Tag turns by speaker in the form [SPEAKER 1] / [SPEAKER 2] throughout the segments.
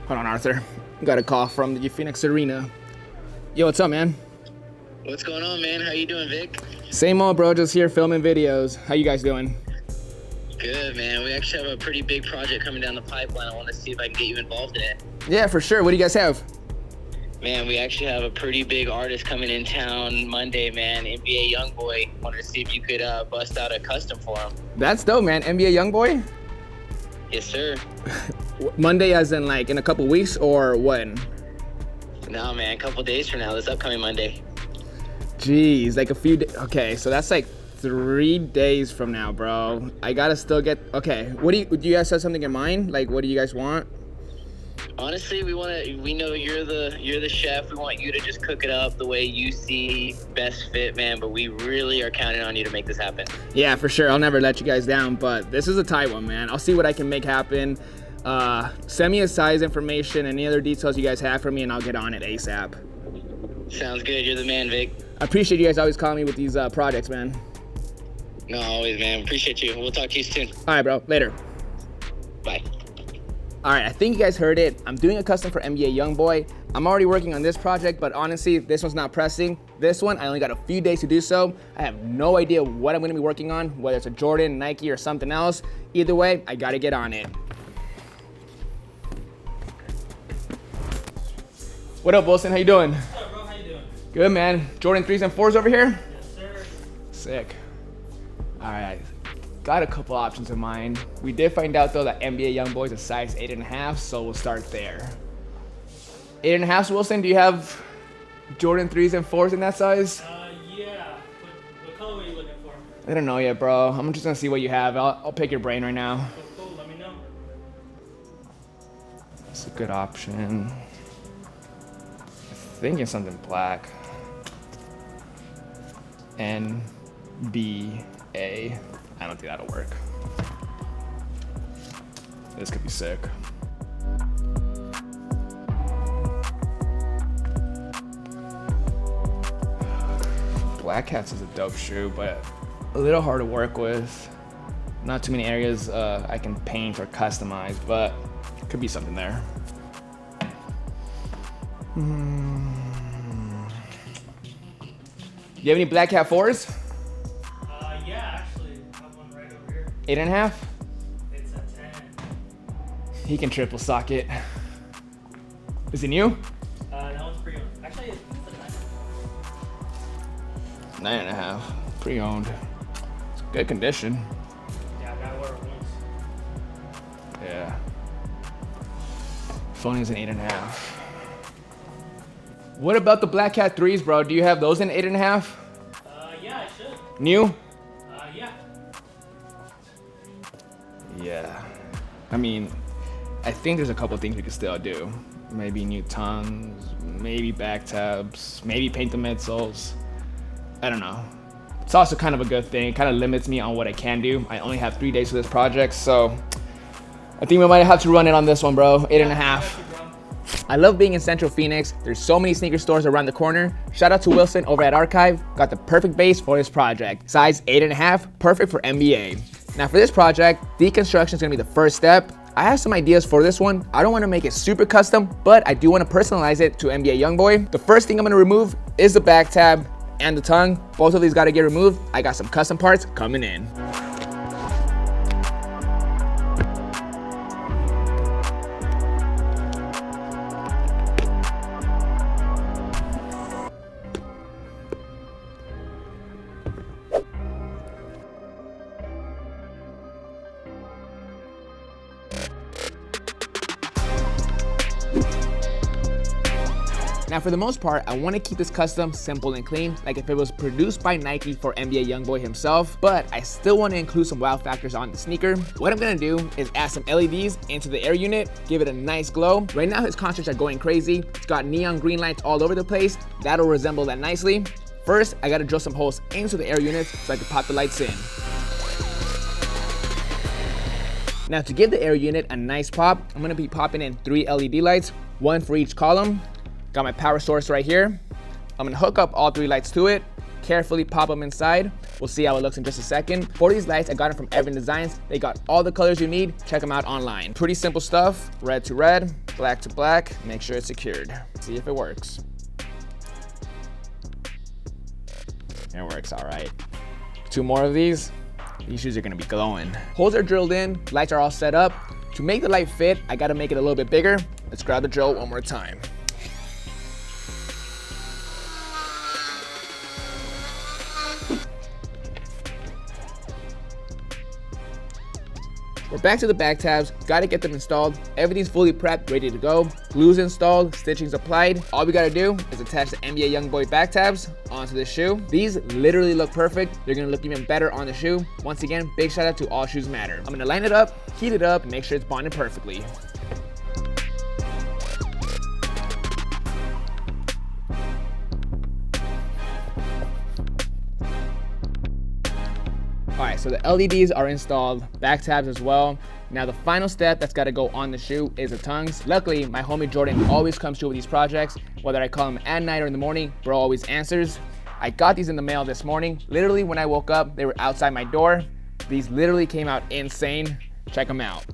[SPEAKER 1] Hold on, Arthur. Got a call from the Phoenix Arena. Yo, what's up, man?
[SPEAKER 2] What's going on, man? How you doing, Vic?
[SPEAKER 1] Same old, bro. Just here filming videos. How you guys doing?
[SPEAKER 2] Good, man. We actually have a pretty big project coming down the pipeline. I want to see if I can get you involved in it.
[SPEAKER 1] Yeah, for sure. What do you guys have?
[SPEAKER 2] Man, we actually have a pretty big artist coming in town Monday, man. NBA YoungBoy. Wanted to see if you could bust out a custom for him.
[SPEAKER 1] That's dope, man. NBA YoungBoy?
[SPEAKER 2] Yes, sir.
[SPEAKER 1] Monday as in like in a couple weeks or when?
[SPEAKER 2] No, man. A couple days from now. This upcoming Monday.
[SPEAKER 1] Jeez, like a few days. Okay, so that's like 3 days from now, bro. I gotta still get. Okay, what do you guys have something in mind? Like, what do you guys want?
[SPEAKER 2] Honestly, we know you're the chef. We want you to just cook it up the way you see best fit, man. But we really are counting on you to make this happen.
[SPEAKER 1] Yeah, for sure. I'll never let you guys down. But this is a tight one, man. I'll see what I can make happen. Send me a size information, any other details you guys have for me, and I'll get on it ASAP.
[SPEAKER 2] Sounds good. You're the man, Vic.
[SPEAKER 1] I appreciate you guys always calling me with these projects, man.
[SPEAKER 2] No, always, man. Appreciate you. We'll talk to you soon.
[SPEAKER 1] All right, bro. Later.
[SPEAKER 2] Bye.
[SPEAKER 1] All right, I think you guys heard it. I'm doing a custom for NBA YoungBoy. I'm already working on this project, but honestly, this one's not pressing. This one, I only got a few days to do so. I have no idea what I'm gonna be working on, whether it's a Jordan, Nike, or something else. Either way, I gotta get on it. What up, Wilson? How you doing?
[SPEAKER 3] What's up, bro? How you doing?
[SPEAKER 1] Good, man. Jordan 3s and 4s over here?
[SPEAKER 3] Yes, sir.
[SPEAKER 1] Sick. All right, got a couple options in mind. We did find out though that NBA YoungBoy is a size 8.5, so we'll start there. 8.5, Wilson, do you have Jordan 3s and 4s in that size?
[SPEAKER 3] Yeah. What color are you looking for?
[SPEAKER 1] I don't know yet, bro. I'm just gonna see what you have. I'll pick your brain right now.
[SPEAKER 3] Cool. Let me know.
[SPEAKER 1] That's a good option. Thinking something black. NBA. I don't think that'll work. This could be sick. Black Cats is a dope shoe, but a little hard to work with. Not too many areas I can paint or customize, but could be something there. Do you have any Black Cat 4s?
[SPEAKER 3] Yeah, actually, I have one right over here.
[SPEAKER 1] 8.5?
[SPEAKER 3] It's a 10.
[SPEAKER 1] He can triple sock it. Is it new?
[SPEAKER 3] That one's pre-owned. Actually, it's a 9.
[SPEAKER 1] 9.5. Pre-owned. It's good condition.
[SPEAKER 3] Yeah, I gotta wear it once.
[SPEAKER 1] Yeah. Phone is an 8.5. What about the Black Cat 3s, bro? Do you have those in 8.5?
[SPEAKER 3] Yeah, I should.
[SPEAKER 1] New?
[SPEAKER 3] Yeah.
[SPEAKER 1] Yeah. I mean, I think there's a couple things we could still do. Maybe new tongues, maybe back tabs, maybe paint the midsoles. I don't know. It's also kind of a good thing. It kind of limits me on what I can do. I only have 3 days for this project, so I think we might have to run it on this one, bro. 8.5. I love being in Central Phoenix. There's so many sneaker stores around the corner. Shout out to Wilson over at Archive. Got the perfect base for this project. Size 8.5, perfect for NBA. Now for this project, deconstruction is gonna be the first step. I have some ideas for this one. I don't wanna make it super custom, but I do wanna personalize it to NBA YoungBoy. The first thing I'm gonna remove is the back tab and the tongue. Both of these gotta get removed. I got some custom parts coming in. Now for the most part, I want to keep this custom simple and clean, like if it was produced by Nike for NBA YoungBoy himself, but I still want to include some wow factors on the sneaker. What I'm going to do is add some LEDs into the air unit, give it a nice glow. Right now his concerts are going crazy. It's got neon green lights all over the place. That'll resemble that nicely. First, I got to drill some holes into the air units so I can pop the lights in. Now to give the air unit a nice pop, I'm going to be popping in 3 LED lights, one for each column. Got my power source right here. I'm gonna hook up all 3 lights to it, carefully pop them inside. We'll see how it looks in just a second. For these lights, I got them from Evan Designs. They got all the colors you need. Check them out online. Pretty simple stuff. Red to red, black to black. Make sure it's secured. See if it works. It works all right. 2 more of these. These shoes are gonna be glowing. Holes are drilled in, lights are all set up. To make the light fit, I gotta make it a little bit bigger. Let's grab the drill one more time. We're back to the back tabs, gotta get them installed. Everything's fully prepped, ready to go. Glue's installed, stitching's applied. All we gotta do is attach the NBA YoungBoy back tabs onto the shoe. These literally look perfect. They're gonna look even better on the shoe. Once again, big shout out to All Shoes Matter. I'm gonna line it up, heat it up, and make sure it's bonded perfectly. Alright, so the LEDs are installed, back tabs as well. Now the final step that's gotta go on the shoe is the tongues. Luckily, my homie Jordan always comes through with these projects. Whether I call him at night or in the morning, bro always answers. I got these in the mail this morning. Literally when I woke up, they were outside my door. These literally came out insane. Check them out.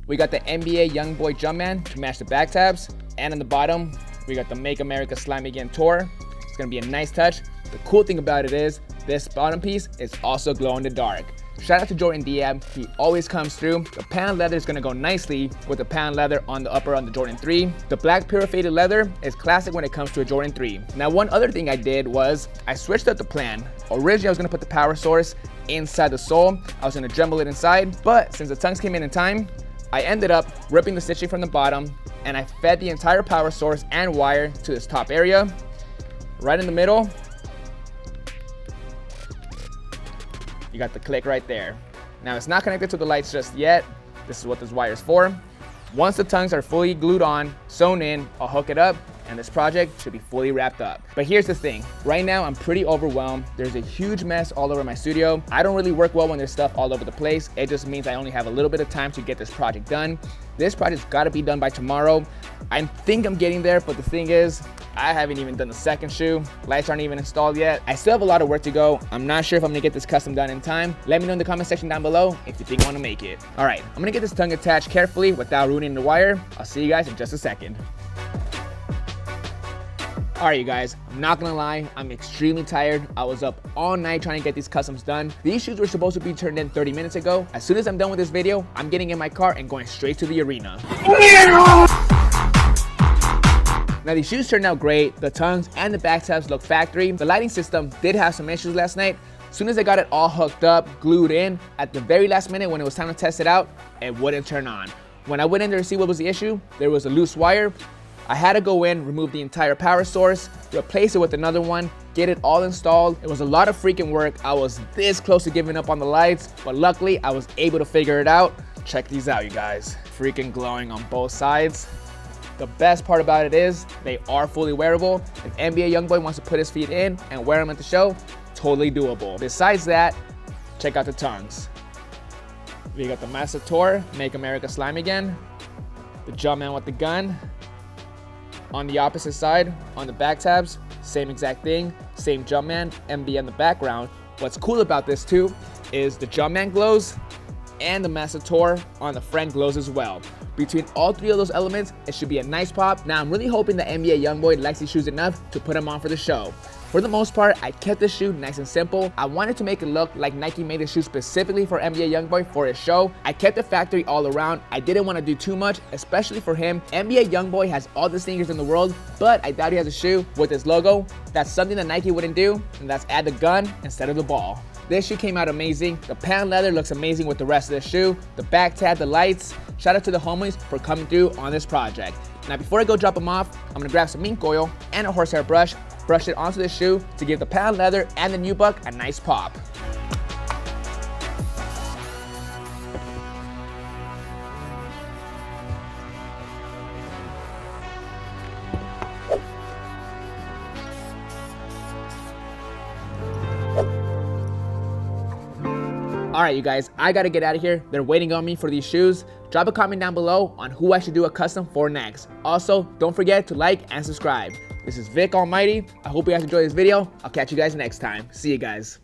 [SPEAKER 1] We got the NBA YoungBoy Jumpman to match the back tabs. And on the bottom, we got the Make America Slime Again tour. It's gonna be a nice touch. The cool thing about it is, this bottom piece is also glow in the dark. Shout out to Jordan Diab, he always comes through. The pan leather is gonna go nicely with the pan leather on the upper on the Jordan 3. The black purified leather is classic when it comes to a Jordan 3. Now one other thing I did was, I switched up the plan. Originally I was gonna put the power source inside the sole. I was gonna dremel it inside, but since the tongues came in time, I ended up ripping the stitching from the bottom and I fed the entire power source and wire to this top area. Right in the middle, you got the click right there. Now it's not connected to the lights just yet. This is what this wire is for. Once the tongues are fully glued on, sewn in, I'll hook it up and this project should be fully wrapped up. But here's the thing, right now I'm pretty overwhelmed. There's a huge mess all over my studio. I don't really work well when there's stuff all over the place. It just means I only have a little bit of time to get this project done. This project's gotta be done by tomorrow. I think I'm getting there, but the thing is, I haven't even done the second shoe. Lights aren't even installed yet. I still have a lot of work to go. I'm not sure if I'm gonna get this custom done in time. Let me know in the comment section down below if you think I wanna make it. All right, I'm gonna get this tongue attached carefully without ruining the wire. I'll see you guys in just a second. All right, you guys, I'm not gonna lie, I'm extremely tired. I was up all night trying to get these customs done. These shoes were supposed to be turned in 30 minutes ago. As soon as I'm done with this video, I'm getting in my car and going straight to the arena. Now these shoes turned out great. The tongues and the back tabs look factory. The lighting system did have some issues last night. As soon as I got it all hooked up, glued in, at the very last minute when it was time to test it out, it wouldn't turn on. When I went in there to see what was the issue, there was a loose wire. I had to go in, remove the entire power source, replace it with another one, get it all installed. It was a lot of freaking work. I was this close to giving up on the lights, but luckily I was able to figure it out. Check these out, you guys. Freaking glowing on both sides. The best part about it is they are fully wearable. If NBA YoungBoy wants to put his feet in and wear them at the show, totally doable. Besides that, check out the tongues. We got the Master Tour, Make America Slime Again, the Jumpman with the gun. On the opposite side, on the back tabs, same exact thing, same Jumpman, MB in the background. What's cool about this too is the Jumpman glows and the Master Tour on the front glows as well. Between all three of those elements, it should be a nice pop. Now I'm really hoping the NBA YoungBoy likes these shoes enough to put them on for the show. For the most part, I kept this shoe nice and simple. I wanted to make it look like Nike made the shoe specifically for NBA YoungBoy for his show. I kept the factory all around. I didn't want to do too much, especially for him. NBA YoungBoy has all the sneakers in the world, but I doubt he has a shoe with his logo. That's something that Nike wouldn't do, and that's add the gun instead of the ball. This shoe came out amazing. The pan leather looks amazing with the rest of the shoe. The back tab, the lights. Shout out to the homies for coming through on this project. Now before I go drop them off, I'm gonna grab some mink oil and a horsehair brush, brush it onto the shoe to give the pan leather and the nubuck a nice pop. All right, you guys, I gotta get out of here. They're waiting on me for these shoes. Drop a comment down below on who I should do a custom for next. Also, don't forget to like and subscribe. This is Vick Almighty. I hope you guys enjoyed this video. I'll catch you guys next time. See you guys.